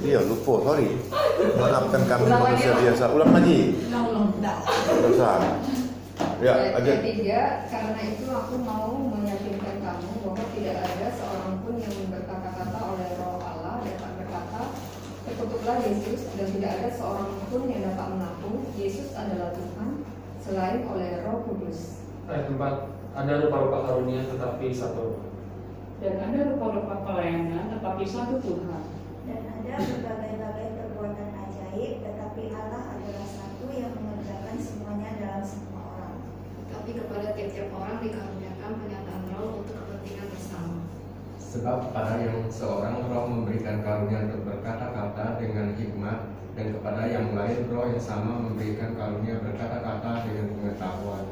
Iya, lupa, sorry. Maafkan kami manusia biasa. Ulang lagi. Dosa. Ya, aja. Ketiga, karena itu aku mau meyakinkan kamu bahwa tidak ada seorang pun yang berkata-kata oleh Roh Allah dapat berkata, terkutuklah Yesus, dan tidak ada seorang pun yang dapat mengaku Yesus adalah Tuhan selain oleh Roh Kudus. Ayat 4, ada rupa-rupa karunia tetapi satu. Dan ada rupa-rupa pelayanan tetapi satu Tuhan. Dan ada berbagai-bagai perbuatan ajaib, tetapi Allah adalah satu yang mengerjakan semuanya dalam semua orang. Tapi kepada tiap-tiap orang dikaruniakan penyataan Roh untuk kepentingan bersama. Sebab kepada yang seorang roh memberikan karunia untuk berkata-kata dengan hikmat, dan kepada yang lain roh yang sama memberikan karunia berkata-kata dengan pengetahuan.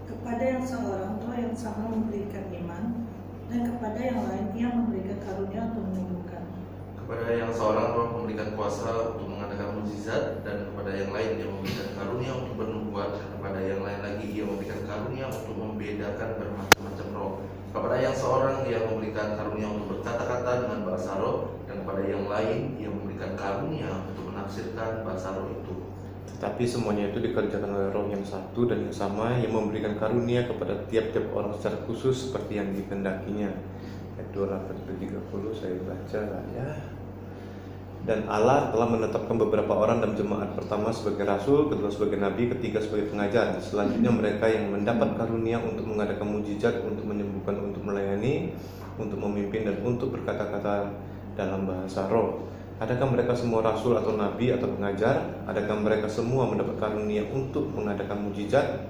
Kepada yang seorang roh yang sama memberikan iman, dan kepada yang lain ia memberikan karunia untuk menyembuhkan. Kepada yang seorang roh memberikan kuasa untuk mengadakan mukjizat, dan kepada yang lain dia memberikan karunia untuk bernubuat, dan kepada yang lain lagi ia memberikan karunia untuk membedakan bermacam-macam roh. Kepada yang seorang ia memberikan karunia untuk berkata-kata dengan bahasa roh, dan kepada yang lain ia memberikan karunia untuk menafsirkan bahasa roh itu. Tetapi semuanya itu dikerjakan oleh Roh yang satu dan yang sama yang memberikan karunia kepada tiap-tiap orang secara khusus seperti yang dikehendakinya. Ayat 28-30 saya baca lah ya. Dan Allah telah menetapkan beberapa orang dalam jemaat, pertama sebagai rasul, kedua sebagai nabi, ketiga sebagai pengajar. Selanjutnya mereka yang mendapat karunia untuk mengadakan mujizat, untuk menyembuhkan, untuk melayani, untuk memimpin, dan untuk berkata-kata dalam bahasa roh. Adakah mereka semua rasul atau nabi atau pengajar? Adakah mereka semua mendapat karunia untuk mengadakan mujizat,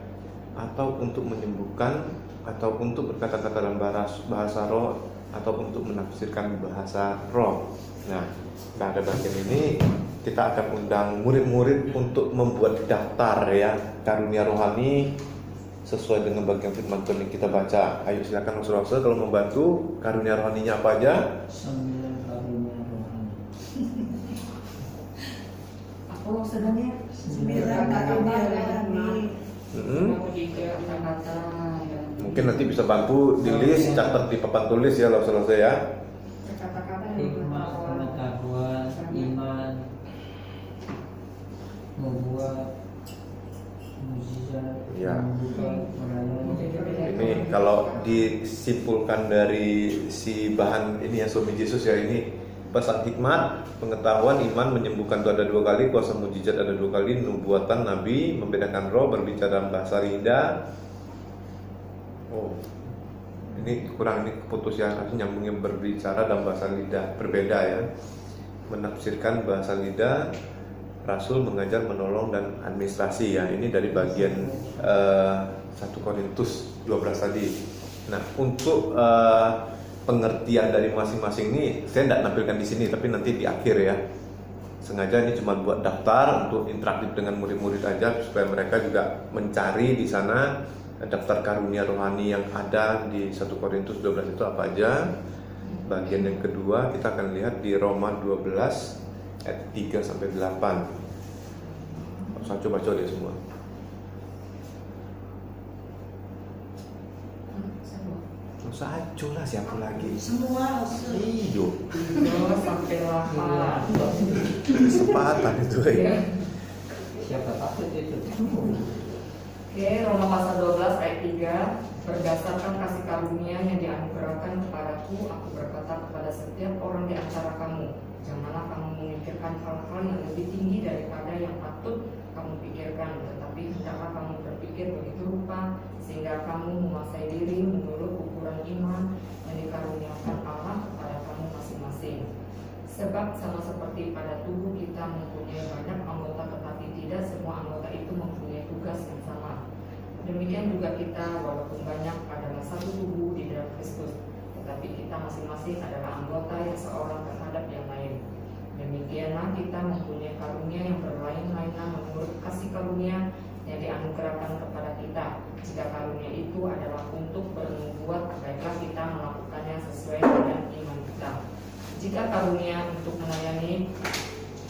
atau untuk menyembuhkan, atau untuk berkata-kata dalam bahasa roh, atau untuk menafsirkan bahasa roh? Nah, pada bagian ini kita akan undang murid-murid untuk membuat daftar ya karunia rohani sesuai dengan bagian firman Tuhan yang kita baca. Ayo silakan saudara-saudara kalau membantu, karunia rohaninya apa aja? 9 karunia rohani. Aku sebenarnya 9 karunia rohani. Mujizat, kata-kata. Mungkin nanti bisa bantu di list, catat di papan tulis ya saudara-saudara ya. kata-kata dan Hikmat, pengetahuan, iman, membuat mujizat, Ya. membuka, melayani. Ini kalau disimpulkan dari si bahan ini ya suami Yesus ya, ini pesan hikmat, pengetahuan, iman, menyembuhkan itu ada 2 kali, kuasa mujizat ada 2 kali, nubuatan, nabi, membedakan roh, berbicara dalam bahasa lidah. Oh, ini kurang, ini keputus ya, harus nyambungin berbicara dalam bahasa lidah, berbeda ya. Menafsirkan bahasa lidah, rasul, mengajar, menolong, dan administrasi ya. Ini dari bagian 1 Korintus 12 tadi. Nah, untuk pengertian dari masing-masing ini saya tidak nampilkan di sini, tapi nanti di akhir ya. Sengaja ini cuma buat daftar untuk interaktif dengan murid-murid aja supaya mereka juga mencari di sana daftar karunia rohani yang ada di 1 Korintus 12 itu apa aja. Bagian yang kedua kita akan lihat di Roma 12 ayat 3 sampai 8. Saya coba deh semua. Usah aja lah, siapa lagi? Semua Iyo, 3 sampai 8. kesempatan itu ya. Siapa takut itu? Oke, Roma pasal 12 ayat 3. Berdasarkan kasih karunia yang dianugerahkan kepadaku, aku berkata kepada setiap orang di antara kamu, janganlah kamu memikirkan hal-hal yang lebih tinggi daripada yang patut kamu pikirkan, tetapi hendaklah kamu berpikir begitu rupa sehingga kamu menguasai diri menurut ukuran iman yang dikaruniakan Allah kepada kamu masing-masing. Sebab sama seperti pada tubuh kita mempunyai banyak anggota, tetapi tidak semua anggota itu mempunyai tugas yang sama. Demikian juga kita, walaupun banyak adalah satu tubuh di dalam Kristus, tetapi kita masing-masing adalah anggota yang seorang terhadap yang lain. Demikianlah kita mempunyai karunia yang berlain-lainan menurut kasih karunia yang dianugerahkan kepada kita. Jika karunia itu adalah untuk bernubuat, baiklah kita melakukannya sesuai dengan iman kita. Jika karunia untuk melayani,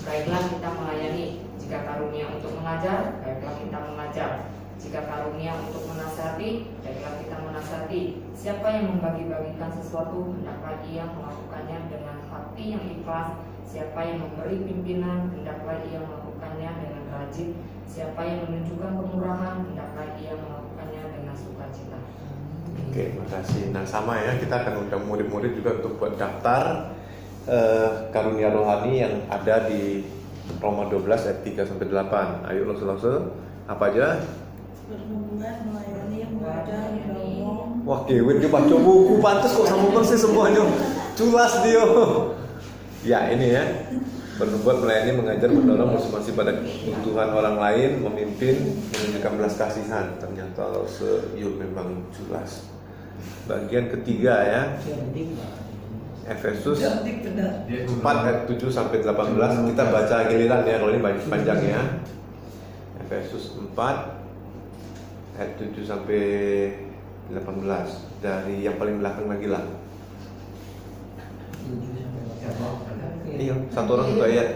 baiklah kita melayani. Jika karunia untuk mengajar, baiklah kita mengajar. Jika karunia untuk menasihati, baiklah kita menasihati. Siapa yang membagi-bagikan sesuatu, hendaklah ia melakukannya dengan hati yang ikhlas, Siapa yang memberi pimpinan, hendaklah ia melakukannya dengan rajin. Siapa yang menunjukkan kemurahan, hendaklah ia melakukannya dengan sukacita. Oke, makasih. Nah sama ya, kita akan undang murid-murid juga untuk buat daftar karunia rohani yang ada di Roma 12 ayat 3 sampai 8. Ayo langsung apa aja? Berhubungan, melayani, mengajar, ngomong. Wah, Kewin dia baca buku, pantas kok sama persis semuanya. Culas dia. Ya ini ya, berbuat, melayani, mengajar, mendorong masing-masing pada kebutuhan orang lain, memimpin, menunjukkan belas kasihan. Ternyata Yul memang jelas. Bagian ketiga ya, Efesus 4 ayat 7 sampai 18. Kita baca giliran ya, kalau ini panjang ya. Efesus 4 ayat 7 sampai 18. Dari yang paling belakang lagi lah. Iya, satu orang satu ayat.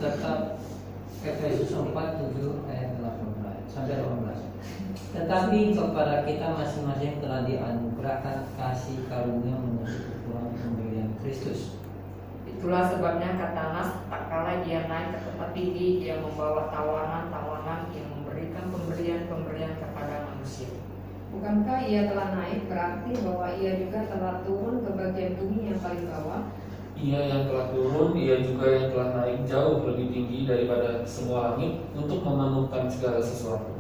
Tetap Efesus 4 7 ayat 18 sampai 18. Tetapi kepada kita masing-masing telah dianugerahkan kasih karunia menurut ukuran pemberian Kristus. Itulah sebabnya kata Nas, tak kala ia naik ke tempat tinggi, ia membawa tawanan-tawanan yang memberikan pemberian-pemberian kepada manusia. Bukankah ia telah naik, berarti bahwa ia juga telah turun ke bagian bumi yang paling bawah? Ia yang telah turun, ia juga yang telah naik jauh lebih tinggi daripada semua langit untuk memenuhkan segala sesuatu.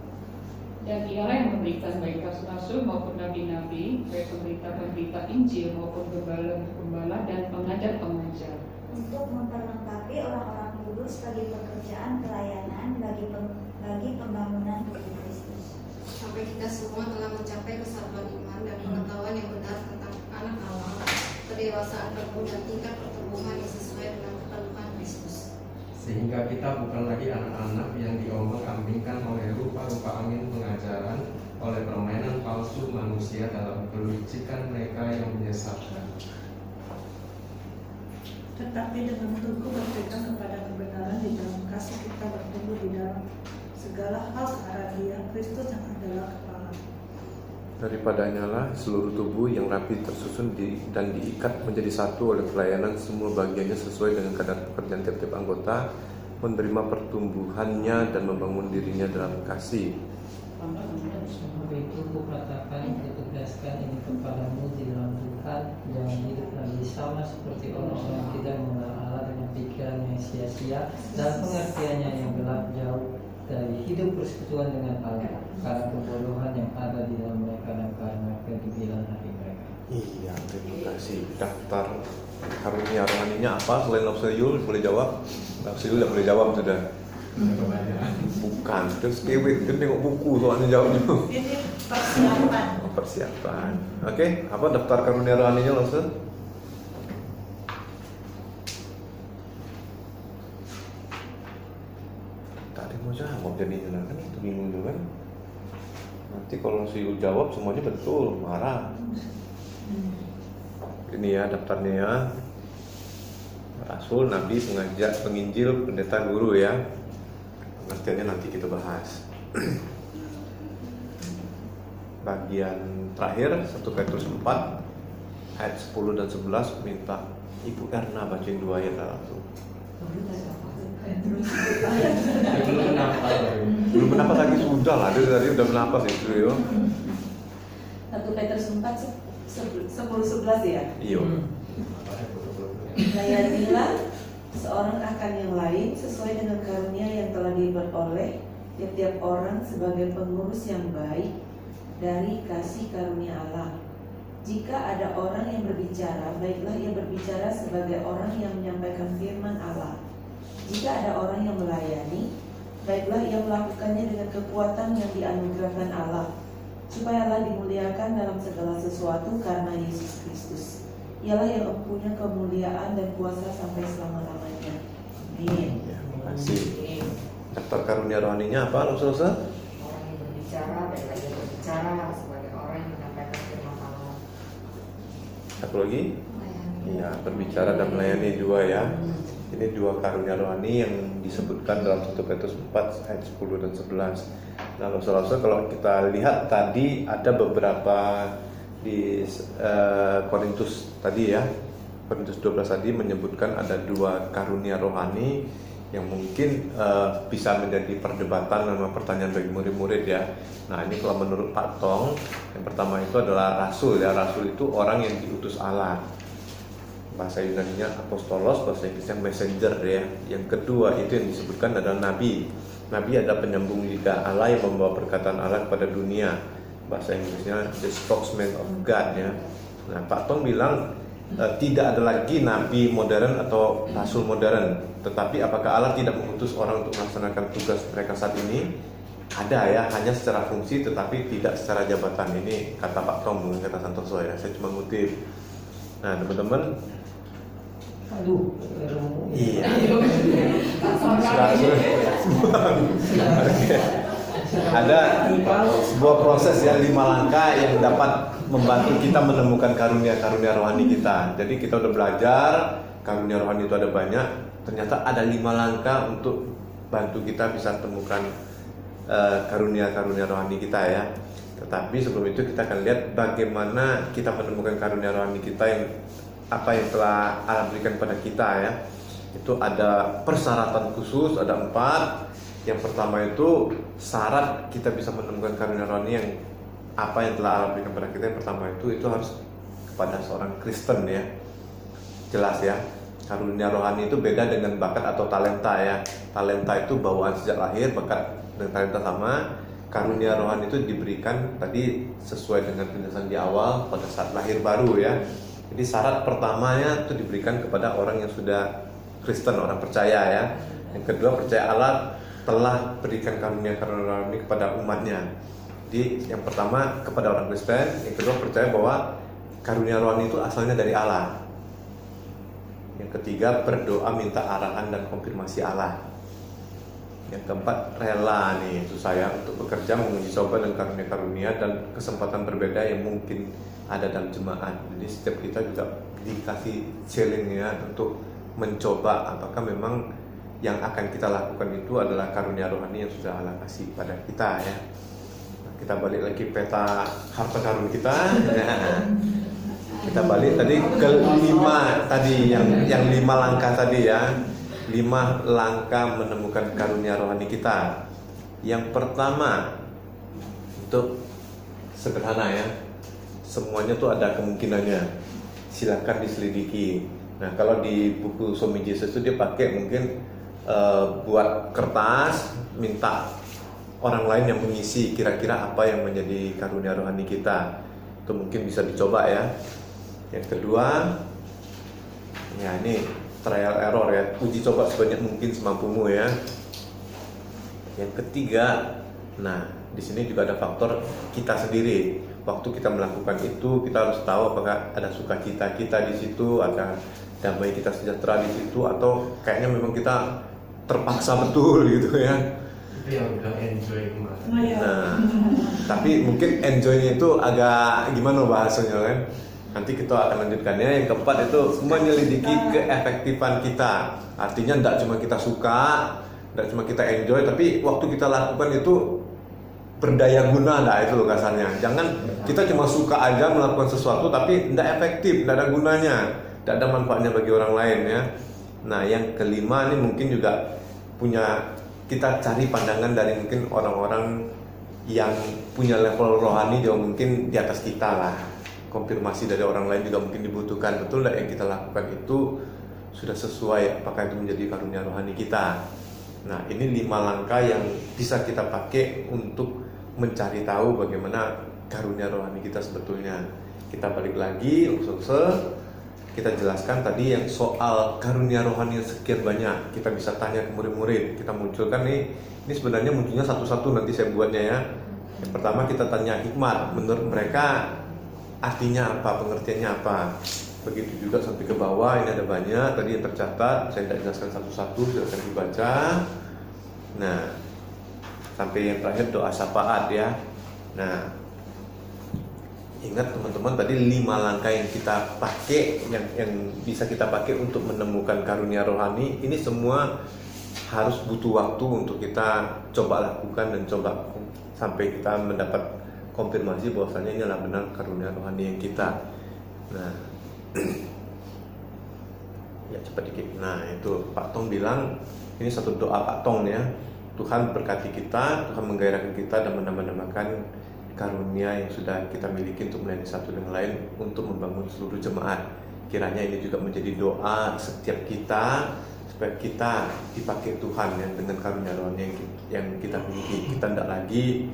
Dan ialah yang memberikan baik rasul-rasul maupun nabi-nabi, baik pemberita-pemberita Injil maupun gembala-gembala dan pengajar-pengajar, untuk memperlengkapi orang-orang kudus bagi pekerjaan pelayanan bagi pembangunan tubuh Kristus. Sampai kita semua telah mencapai kesatuan iman dan pengetahuan yang benar tentang anak Allah, kedewasaan penuh dan tingkat pertumbuhan yang sesuai dengan kepenuhan Kristus. Sehingga kita bukan lagi anak-anak yang diombang-ambingkan oleh rupa-rupa angin pengajaran, oleh permainan palsu manusia dalam kelicikan mereka yang menyesatkan. Tetapi dengan teguh berpegang kepada kebenaran di dalam kasih, kita bertumbuh di dalam segala hal ke arah Dia, Kristus yang adalah kepala. Daripadanya lah seluruh tubuh yang rapi tersusun dan diikat menjadi satu oleh pelayanan semua bagiannya sesuai dengan kadar pekerjaan tiap-tiap anggota, menerima pertumbuhannya dan membangun dirinya dalam kasih. Sebab itu kukatakan, kutegaskan ini kepadamu di dalam Tuhan, jangan hidup lagi sama seperti orang-orang yang tidak mengenal Allah dengan pikiran yang sia-sia dan pengertiannya yang gelap jauh dari hidup persekutuan dengan Allah, karena kebodohan yang ada di dalam mereka dan karena kegibilan hati mereka. Iya, terima kasih. Daftar karunia rohaninya apa selain Lobseyul? Boleh jawab? Lobseyul tidak boleh jawab sudah. Bukan, terus kewek kan tengok buku soalnya jawabnya. Ini persiapan. Persiapan. Oke, apa daftar karunia rohaninya Lobseyul? Tadi mau jawab jadinya kan itu bingung juga kan. Nanti kalau Lobseyul jawab semuanya betul, marah. Ini ya daftarnya ya. Rasul, Nabi, pengajar, penginjil, pendeta, guru ya. Pengertiannya nanti kita bahas. Bagian terakhir 1 Petrus 4 ayat 10 dan 11 minta Ibu Erna bacain 2 ayat langsung. Belum menapas lagi sudah lah, dia tadi udah menapas itu ya. 1 Petrus 4 10-11 ya. Iya. Layanilah seorang akan yang lain sesuai dengan karunia yang telah diperoleh tiap-tiap orang sebagai pengurus yang baik dari kasih karunia Allah. Jika ada orang yang berbicara, baiklah ia berbicara sebagai orang yang menyampaikan firman Allah. Jika ada orang yang melayani, baiklah ia melakukannya dengan kekuatan yang dianugerahkan Allah, supaya Allah dimuliakan dalam segala sesuatu karena Yesus Kristus. Ialah yang mempunyai kemuliaan dan kuasa sampai selama-lamanya. Amin. Ya, terima kasih. Daftar karunia rohaninya apa Rasul? Orang yang berbicara, baiklah ia berbicara sebagai orang yang menyampaikan firman Allah. Satu lagi? Iya, berbicara dan melayani juga ya. Ini 2 karunia rohani yang disebutkan dalam 1 Petrus 4 ayat 10 dan 11. Nah, Rasul kalau kita lihat tadi ada beberapa di Korintus tadi ya. Korintus 12 tadi menyebutkan ada 2 karunia rohani yang mungkin bisa menjadi perdebatan dan pertanyaan bagi murid-murid ya. Nah, ini kalau menurut Pak Tong, yang pertama itu adalah rasul ya. Rasul itu orang yang diutus Allah. Bahasa Yunaninya apostolos, bahasa Inggrisnya messenger ya. Yang kedua itu yang disebutkan adalah nabi. Nabi adalah penyambung lidah Allah yang membawa perkataan Allah kepada dunia. Bahasa Inggrisnya the spokesman of God ya. Nah, Pak Tong bilang tidak ada lagi nabi modern atau rasul modern. Tetapi apakah Allah tidak mengutus orang untuk melaksanakan tugas mereka saat ini? Ada ya, hanya secara fungsi tetapi tidak secara jabatan. Ini kata Pak Tong, bukan kata Santoso ya. Saya cuma ngutip. Nah, teman-teman, Aduh, iya. Ada sebuah proses ya, 5 langkah yang dapat membantu kita menemukan karunia-karunia rohani kita. Jadi kita udah belajar karunia rohani itu ada banyak. Ternyata ada 5 langkah untuk bantu kita bisa temukan karunia-karunia rohani kita ya. Tetapi sebelum itu kita akan lihat bagaimana kita menemukan karunia rohani kita yang apa yang telah Allah berikan pada kita ya. Itu ada persyaratan khusus, ada 4. Yang pertama itu syarat kita bisa menemukan karunia rohani yang apa yang telah Allah berikan pada kita. Yang pertama itu harus kepada seorang Kristen ya. Jelas ya. Karunia rohani itu beda dengan bakat atau talenta ya. Talenta itu bawaan sejak lahir, bakat dan talenta sama. Karunia rohani itu diberikan tadi sesuai dengan penjelasan di awal pada saat lahir baru ya. Jadi syarat pertamanya itu diberikan kepada orang yang sudah Kristen, orang percaya ya. Yang kedua, percaya Allah telah berikan karunia-karunia rohani kepada umatnya. Jadi yang pertama kepada orang Kristen, yang kedua percaya bahwa karunia rohani itu asalnya dari Allah. Yang ketiga, berdoa minta arahan dan konfirmasi Allah. Yang keempat, rela nih susah ya untuk bekerja menguji coba dan karunia-karunia dan kesempatan berbeda yang mungkin ada dalam jemaat. Jadi setiap kita juga dikasih challenge ya untuk mencoba apakah memang yang akan kita lakukan itu adalah karunia rohani yang sudah Allah kasih pada kita ya. Nah, kita balik lagi peta harta karun kita. Nah, kita balik tadi ke 5 tadi yang 5 langkah tadi ya. 5 langkah menemukan karunia rohani kita. Yang pertama itu sederhana ya. Semuanya tuh ada kemungkinannya. Silakan diselidiki. Nah, kalau di buku Show Me Jesus itu dia pakai mungkin buat kertas, minta orang lain yang mengisi kira-kira apa yang menjadi karunia rohani kita. Itu mungkin bisa dicoba ya. Yang kedua, ya ini trial error ya, uji coba sebanyak mungkin semampumu ya. Yang ketiga, nah di sini juga ada faktor kita sendiri. Waktu kita melakukan itu, kita harus tahu apakah ada sukacita kita di situ, ada damai kita sejahtera di situ, atau kayaknya memang kita terpaksa betul gitu ya. Itu yang udah enjoy kemarin. Nah, tapi mungkin enjoynya itu agak gimana bahasanya kan? Nanti kita akan lanjutkannya. Yang keempat itu menyelidiki keefektifan kita. Artinya tidak cuma kita suka, tidak cuma kita enjoy, tapi waktu kita lakukan itu berdaya guna, nah itu loh kasarnya. Jangan kita cuma suka aja melakukan sesuatu tapi tidak efektif, tidak ada gunanya, tidak ada manfaatnya bagi orang lain ya. Nah yang kelima ini mungkin juga punya, kita cari pandangan dari mungkin orang-orang yang punya level rohani jauh mungkin di atas kita lah. Konfirmasi dari orang lain juga mungkin dibutuhkan. Betul tidak yang kita lakukan itu sudah sesuai, apakah itu menjadi karunia rohani kita. Nah ini 5 langkah yang bisa kita pakai untuk mencari tahu bagaimana karunia rohani kita sebetulnya. Kita balik lagi, kita jelaskan tadi yang soal karunia rohani yang sekian banyak. Kita bisa tanya ke murid-murid, kita munculkan nih, ini sebenarnya munculnya satu-satu nanti saya buatnya ya. Yang pertama kita tanya hikmat, menurut mereka artinya apa, pengertiannya apa. Begitu juga sampai ke bawah, ini ada banyak tadi yang tercatat, saya tidak jelaskan satu-satu, silakan dibaca. Nah, sampai yang terakhir doa syafaat ya. Nah, ingat teman-teman tadi 5 langkah yang kita pakai, yang bisa kita pakai untuk menemukan karunia rohani. Ini semua harus butuh waktu untuk kita coba lakukan dan coba sampai kita mendapat konfirmasi bahwasanya ini adalah benar karunia rohani yang kita. Nah, Ya cepat dikit. Nah itu Pak Tong bilang, ini satu doa Pak Tong ya. Tuhan berkati kita, Tuhan menggairahkan kita dan menambah-nambahkan karunia yang sudah kita miliki untuk melayani satu dengan lain untuk membangun seluruh jemaat. Kiranya ini juga menjadi doa setiap kita supaya kita dipakai Tuhan ya, dengan karunia rohani yang kita miliki. Kita tidak lagi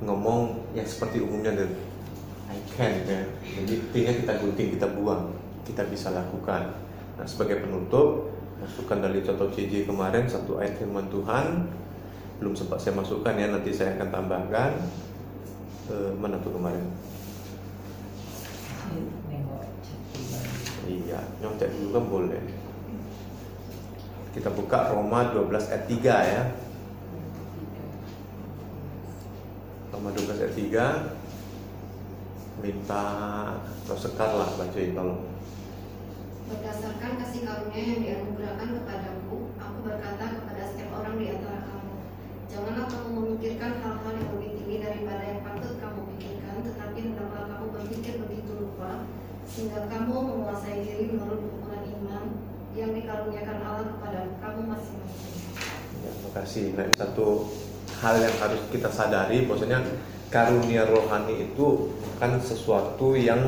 ngomong yang seperti umumnya dan I can ya. Jadi tinggal kita gunting, kita buang, kita bisa lakukan. Nah, sebagai penutup, masukkan dari contoh CJ kemarin satu ayat firman Tuhan, belum sempat saya masukkan ya, nanti saya akan tambahkan. Mana tuh kemarin? Iya, nyontek dulu kan boleh. Kita buka Roma 12 ayat 3 ya. Roma 12 ayat 3. Minta Sekar lah bacain tolong. Berdasarkan kasih karunia yang dianugerahkan kepadaku, aku berkata kepada setiap orang di antara kamu, janganlah kamu memikirkan hal-hal yang lebih tinggi daripada yang patut kamu pikirkan, tetapi hendaklah kamu berpikir begitu rupa, sehingga kamu menguasai diri menurut ukuran iman yang dikaruniakan Allah kepada kamu masing-masing. Ya, terima kasih. Nah, satu hal yang harus kita sadari, bahwasanya karunia rohani itu bukan sesuatu yang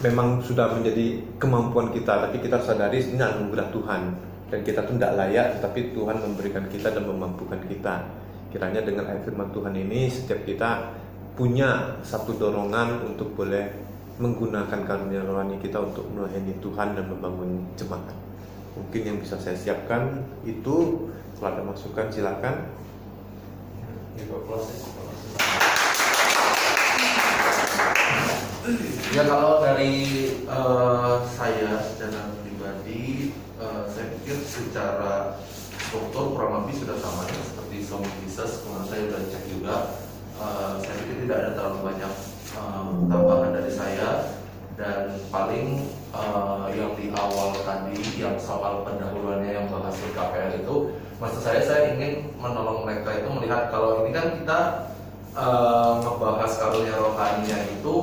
memang sudah menjadi kemampuan kita, tapi kita sadari ini anugerah Tuhan dan kita tuh tidak layak, tetapi Tuhan memberikan kita dan memampukan kita. Kiranya dengan ayat firman Tuhan ini setiap kita punya satu dorongan untuk boleh menggunakan karunia rohani kita untuk melayani Tuhan dan membangun jemaat. Mungkin yang bisa saya siapkan itu. Setelah ada masukan silakan. Ya, kalau dari saya secara pribadi, saya pikir secara struktur kurang lebih sudah sama ya, seperti Somi Jesus. Kemarin saya sudah cek juga, saya pikir tidak ada terlalu banyak tambahan dari saya. Dan paling yang di awal tadi, yang soal pendahuluannya yang bahas KPR itu, maksud saya ingin menolong mereka itu melihat kalau ini kan kita membahas karunia rohaninya itu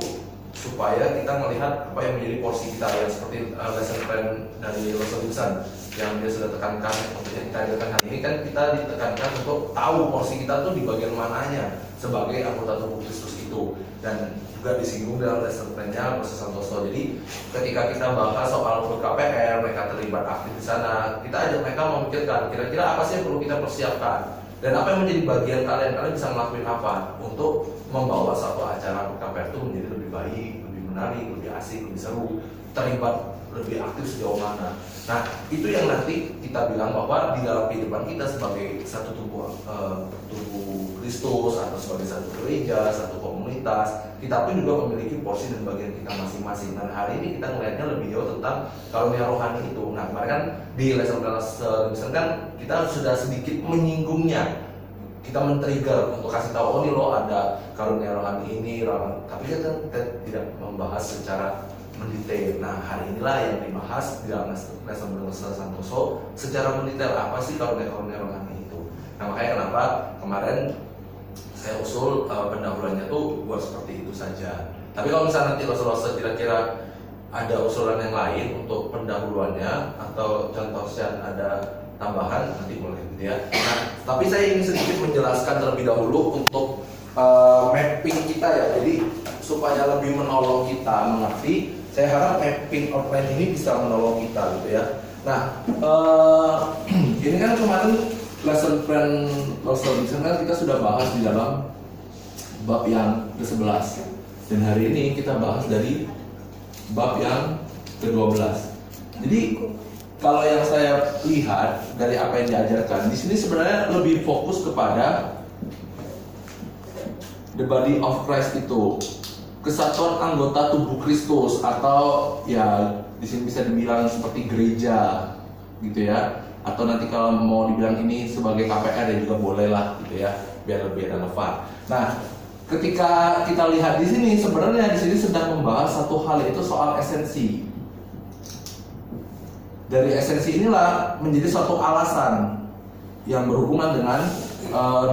supaya kita melihat apa yang menjadi porsi kita, ya seperti lesson plan dari Russell Wilson yang dia sudah tekankan untuk yang kita hadirkan hari ini, kan kita ditekankan untuk tahu porsi kita tuh di bagian mananya sebagai anggota tubuh Kristus itu, dan juga disinggung dalam lesson plan-nya Proses Santoso. Jadi ketika kita bahas soal KPR, mereka terlibat aktif di sana, kita ajak mereka memikirkan kira-kira apa sih yang perlu kita persiapkan dan apa yang menjadi bagian kalian bisa ngelakuin apa untuk membawa satu acara KPR itu menjadi lebih baik, lebih menarik, lebih asik, lebih seru, terlibat lebih aktif sejauh mana. Nah, itu yang nanti kita bilang bahwa di dalam kehidupan kita sebagai satu tubuh Kristus atau sebagai satu gereja, satu komunitas, kita pun juga memiliki porsi dan bagian kita masing-masing. Dan hari ini kita melihatnya lebih jauh tentang karunia rohani itu. Nah, kemarin kan di lesson kan kita sudah sedikit menyinggungnya. Kita men-trigger untuk kasih tahu, oh ini loh ada karunia rohani ini, tapi kita tidak membahas secara mendetail. Nah, hari inilah yang dibahas di dalam lesson Santoso secara mendetail apa sih karunia rohani itu. Nah, makanya kenapa kemarin saya usul pendahuluannya tuh buat seperti itu saja. Tapi kalau misalnya nanti Rasul kira-kira ada usulan yang lain untuk pendahuluannya atau contoh ada tambahan, nanti boleh gitu ya. Nah, tapi saya ingin sedikit menjelaskan terlebih dahulu untuk mapping kita ya. Jadi supaya lebih menolong kita mengerti, saya harap mapping outline ini bisa menolong kita gitu ya. Nah, ini kan kemarin lesson plan kan kita sudah bahas di dalam bab yang ke-11, dan hari ini kita bahas dari bab yang ke-12. Jadi kalau yang saya lihat dari apa yang diajarkan di sini sebenarnya lebih fokus kepada the body of Christ itu, kesatuan anggota tubuh Kristus, atau ya di sini bisa dibilang seperti gereja gitu ya, atau nanti kalau mau dibilang ini sebagai KPR ya juga boleh lah gitu ya, biar lebih relevan. Nah, ketika kita lihat di sini sebenarnya di sini sedang membahas satu hal, yaitu soal esensi. Dari esensi inilah menjadi suatu alasan yang berhubungan dengan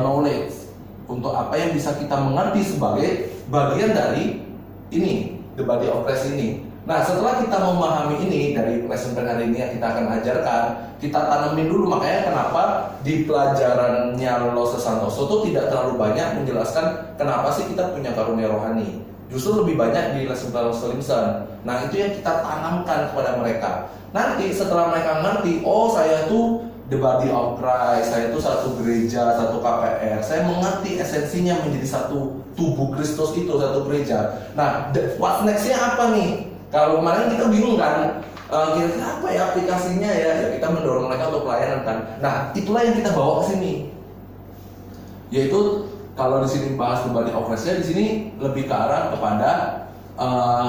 knowledge untuk apa yang bisa kita mengerti sebagai bagian dari ini, the body of Christ ini. Nah, setelah kita memahami ini dari lesson plan hari ini yang kita akan ajarkan, kita tanamin dulu. Makanya kenapa di pelajarannya Los Santoso itu tidak terlalu banyak menjelaskan kenapa sih kita punya karunia rohani. Justru lebih banyak di lesson plan Los Simpson. Nah, itu yang kita tanamkan kepada mereka. Nanti setelah mereka ngerti, oh saya tuh the body of Christ, saya tuh satu gereja, satu KPR, saya mengerti esensinya menjadi satu tubuh Kristus itu, satu gereja. Nah, what next-nya apa nih? Kalau kemarin kita bingung kan, kira-kira apa ya aplikasinya ya? Ya kita mendorong mereka untuk pelayanan kan. Nah, itulah yang kita bawa ke sini. Yaitu kalau di sini bahas the body of Christ, di sini lebih ke arah kepada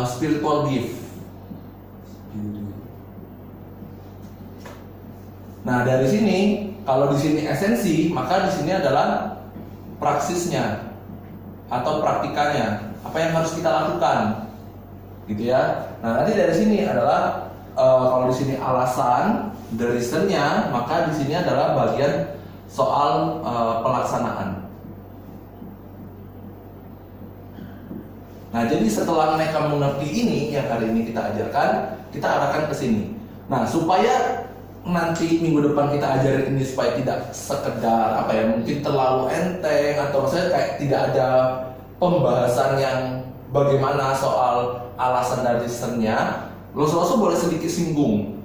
spiritual gift. Nah, dari sini kalau di sini esensi, maka di sini adalah praksisnya atau praktikanya. Apa yang harus kita lakukan? Gitu ya. Nah, nanti dari sini adalah kalau di sini alasan, the reason-nya, maka di sini adalah bagian soal pelaksanaan. Nah, jadi setelah mereka mengerti ini yang hari ini kita ajarkan, kita arahkan ke sini. Nah, supaya nanti minggu depan kita ajarin ini supaya tidak sekedar apa ya, mungkin terlalu enteng atau maksudnya kayak tidak ada pembahasan yang bagaimana soal alasan dan reasonnya, Los boleh sedikit singgung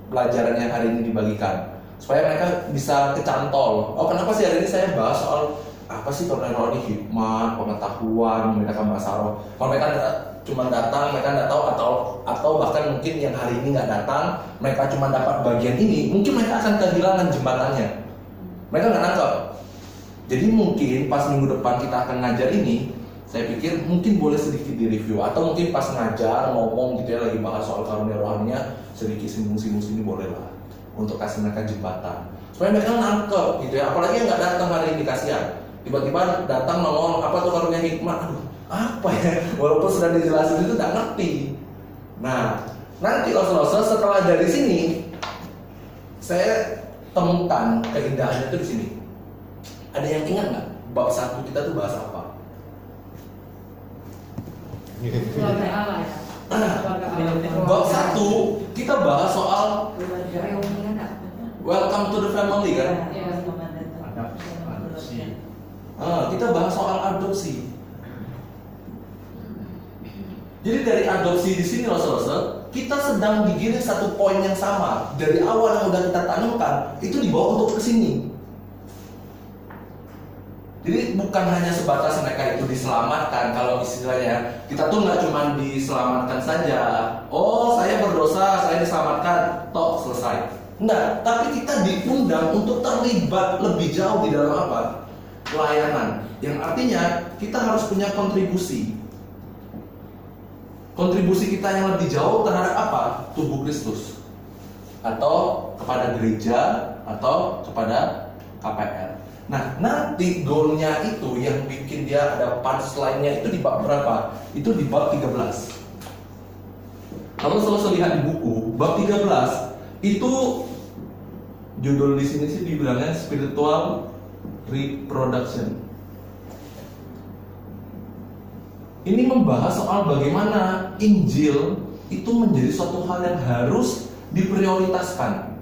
pelajaran yang hari ini dibagikan supaya mereka bisa kecantol. Oh, kenapa sih hari ini saya bahas soal apa sih karunia rohani, hikmat, pengetahuan, membedakan bahasa roh. Kalau mereka cuma datang, mereka nggak tahu atau bahkan mungkin yang hari ini nggak datang, mereka cuma dapat bagian ini, mungkin mereka akan kehilangan jembatannya. Mereka nggak nangkep. Jadi mungkin pas minggu depan kita akan ngajar ini, saya pikir mungkin boleh sedikit direview atau mungkin pas ngajar ngomong gitu ya lagi bahas soal karunia rohaninya, sedikit singgung-singgung sini boleh lah untuk kasih mereka jembatan supaya mereka nangkep gitu ya. Apalagi yang nggak datang hari ini, kasihan. Tiba-tiba datang ngomong apa tuh karunia hikmat, aduh apa ya, walaupun sudah dijelasin itu nggak ngerti. Nah, nanti Los setelah dari sini saya temukan keindahannya itu di sini. Ada yang ingat nggak bab 1 kita tuh bahas apa? Keluarga Allah ya. Bab 1 kita bahas soal welcome to the family kan? Kita bahas soal adopsi. Jadi dari adopsi di sini Rasul, kita sedang digiring satu poin yang sama. Dari awal yang udah kita tanamkan, itu dibawa untuk ke sini. Jadi bukan hanya sebatas mereka itu diselamatkan. Kalau istilahnya kita tuh nggak cuma diselamatkan saja. Oh, saya berdosa, saya diselamatkan, toh selesai. Enggak, tapi kita diundang untuk terlibat lebih jauh di dalam apa? Pelayanan. Yang artinya kita harus punya kontribusi. Kontribusi kita yang lebih jauh terhadap apa? Tubuh Kristus. Atau kepada gereja atau kepada KPR. Nah, nanti goalnya itu yang bikin dia ada punchline-nya itu di bab berapa? Itu di bab 13. Kalau selalu lihat di buku, bab 13 itu judul di sini sih dibilangnya spiritual reproduction. Ini membahas soal bagaimana Injil itu menjadi suatu hal yang harus diprioritaskan.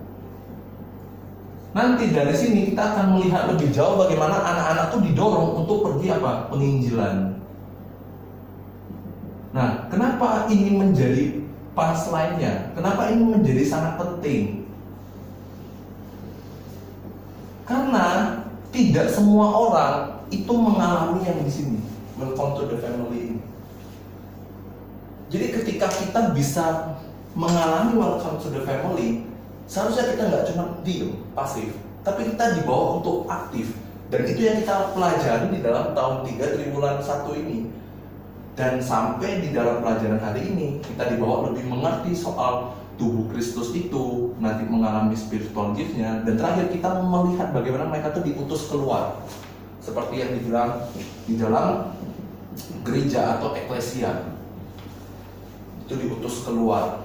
Nanti dari sini kita akan melihat lebih jauh bagaimana anak-anak itu didorong untuk pergi apa? Penginjilan. Nah, kenapa ini menjadi punchline-nya? Kenapa ini menjadi sangat penting? Karena tidak semua orang itu mengalami yang di sini, welcome to the family ini. Jadi ketika kita bisa mengalami welcome to the family, seharusnya kita nggak cuma diem, pasif, tapi kita dibawa untuk aktif. Dan itu yang kita pelajari di dalam tahun 3 triwulan 1 ini. Dan sampai di dalam pelajaran hari ini, kita dibawa lebih mengerti soal tubuh Kristus itu, nanti mengalami spiritual gift-nya. Dan terakhir kita melihat bagaimana mereka itu diutus keluar. Seperti yang dibilang di dalam gereja atau eklesia. Itu diutus keluar.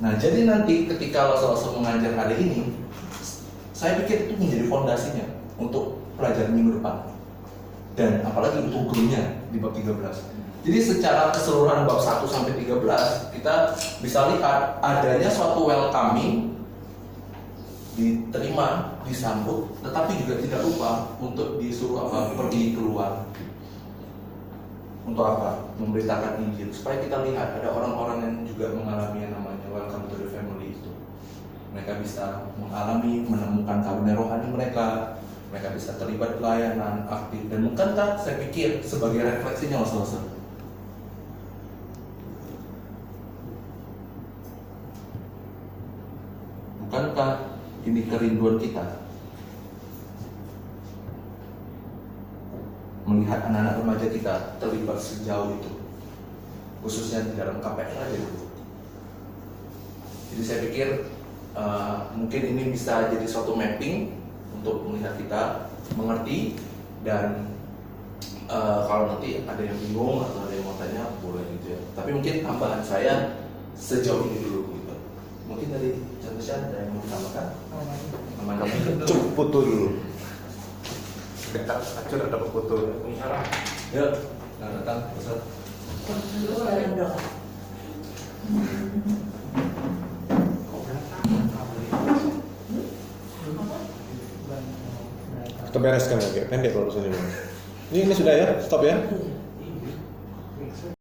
Nah, jadi nanti ketika Rasul mengajar hari ini, saya pikir itu menjadi fondasinya untuk pelajaran minggu depan. dan apalagi hukumnya di bab 13. Jadi secara keseluruhan bab 1 sampai 13 kita bisa lihat adanya suatu welcoming, diterima, disambut, tetapi juga tidak lupa untuk disuruh pergi keluar. Untuk apa? Memberitakan Injil, supaya kita lihat ada orang-orang yang juga mengalami yang namanya welcome to the family itu. Mereka bisa mengalami, menemukan karunia rohani mereka bisa terlibat pelayanan aktif, dan bukankah saya pikir sebagai refleksinya saudara, bukankah ini kerinduan kita melihat anak-anak remaja kita terlibat sejauh itu, khususnya di dalam KPR aja dulu. Jadi saya pikir mungkin ini bisa jadi suatu mapping untuk melihat kita mengerti, dan kalau nanti ada yang bingung atau ada yang mau tanya boleh gitu ya. Tapi mungkin tambahan saya sejauh ini dulu gitu. Mungkin dari Chandra ada yang mau ditambahkan? Cukup foto dulu. Enggak, acur ada foto. Ya, nah datang Ustaz. Kita bereskan lagi, pendek kalau urusan ini. Ini sudah ya, stop ya.